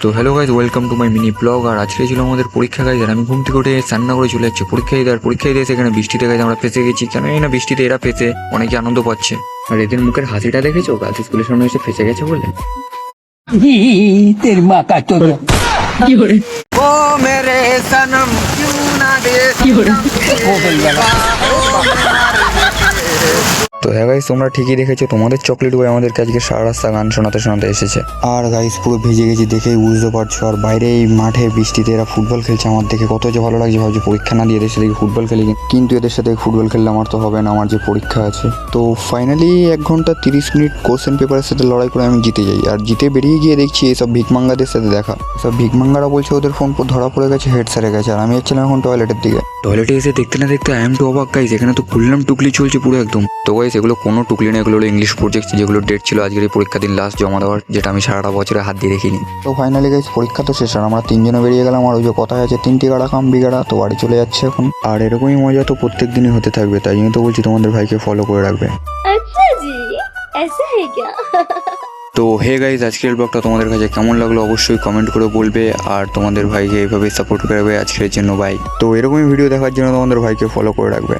তো hello guys, welcome to my mini blog. আর আজকে ছিল আমাদের পরীক্ষা গাইজ, আর আমি ঘুম থেকে উঠে স্নান করে চলে যাচ্ছি পরীক্ষা দিতে। আর পরীক্ষা দিতে সেখানে বৃষ্টিতে গাইজ আমরা ফেসে গেছি। কেন এই না বৃষ্টিতে এরা ফেসে অনেকে আনন্দ পাচ্ছে। আর এদের মুখের হাসিটা দেখেছো, গাছ স্কুলের সামনে এসে ফেসে গেছে বলে। तेरी माँ का तो ओ मेरे सनम क्यों ना दे তো হ্যাঁ গাইস, তোমরা ঠিকই দেখেছো, তোমাদের চকলেট বয় আমাদেরকে আজকে সারা রাস্তা গান শোনাতে শোনাতে এসেছে। আর গাইস পুরো ভিজে গেছি দেখেই বুঝতে পারছো। আর বাইরে এই মাঠে বৃষ্টিতে এরা ফুটবল খেলছে, আমার দেখে কত যে ভালো লাগছে। ভাবছি পরীক্ষা না দিয়ে এদের সাথে ফুটবল খেলি, কিন্তু এদের সাথে ফুটবল খেললে আমার তো হবে না, আমার যে পরীক্ষা আছে। তো ফাইনালি 1 ঘন্টা 30 মিনিট কোশ্চেন পেপারের সাথে লড়াই করে আমি জিতে যাই। আর জিতে বেরিয়ে গিয়ে দেখছি এসব ভিকমাঙ্গাদের সাথে দেখা। সব ভিকমাঙ্গারা বলছে ওদের ফোন ধরা পড়ে গেছে, হেড স্যারের কাছে। আর আমি যাচ্ছিলাম এখন টয়লেটের দিকে। টয়লেটে এসে দেখতে না দেখতে আই এম টু অবাক গাইস, এখানে তো খুললাম টুকলি চলছে পুরো একদম। তো গাইস এগুলো কোনো টুকলি না, এগুলো হলো ইংলিশ প্রজেক্ট, যেগুলো ডেট ছিল আজকের এই পরীক্ষা দিন লাস্ট জমা দেওয়ার, যেটা আমি সারাটা বছরে হাত দিয়ে দেখিনি। তো ফাইনালি গাইস পরীক্ষা তো শেষ, আর আমরা 3 জনে বেরিয়ে গেলাম। আর ওই যে কথায় আছে 3টি গাড়া কাম বিগাড়া, তো বাড়ি চলে যাচ্ছে এখন। আর এরকমই মজা তো প্রত্যেক দিনই হতে থাকবে, তাই জন্য তো বলছি তোমাদের ভাইকে ফলো করে রাখবে। अच्छा जी, ऐसा है क्या? তো হে গাইজ, আজকের ব্লগটা তোমাদের কাছে কেমন লাগলো অবশ্যই কমেন্ট করে বলবে। আর তোমাদের ভাইকে এইভাবে সাপোর্ট করবে আজকের জন্য। বাই। তো এরকমই ভিডিও দেখার জন্য তোমাদের ভাইকে ফলো করে রাখবে।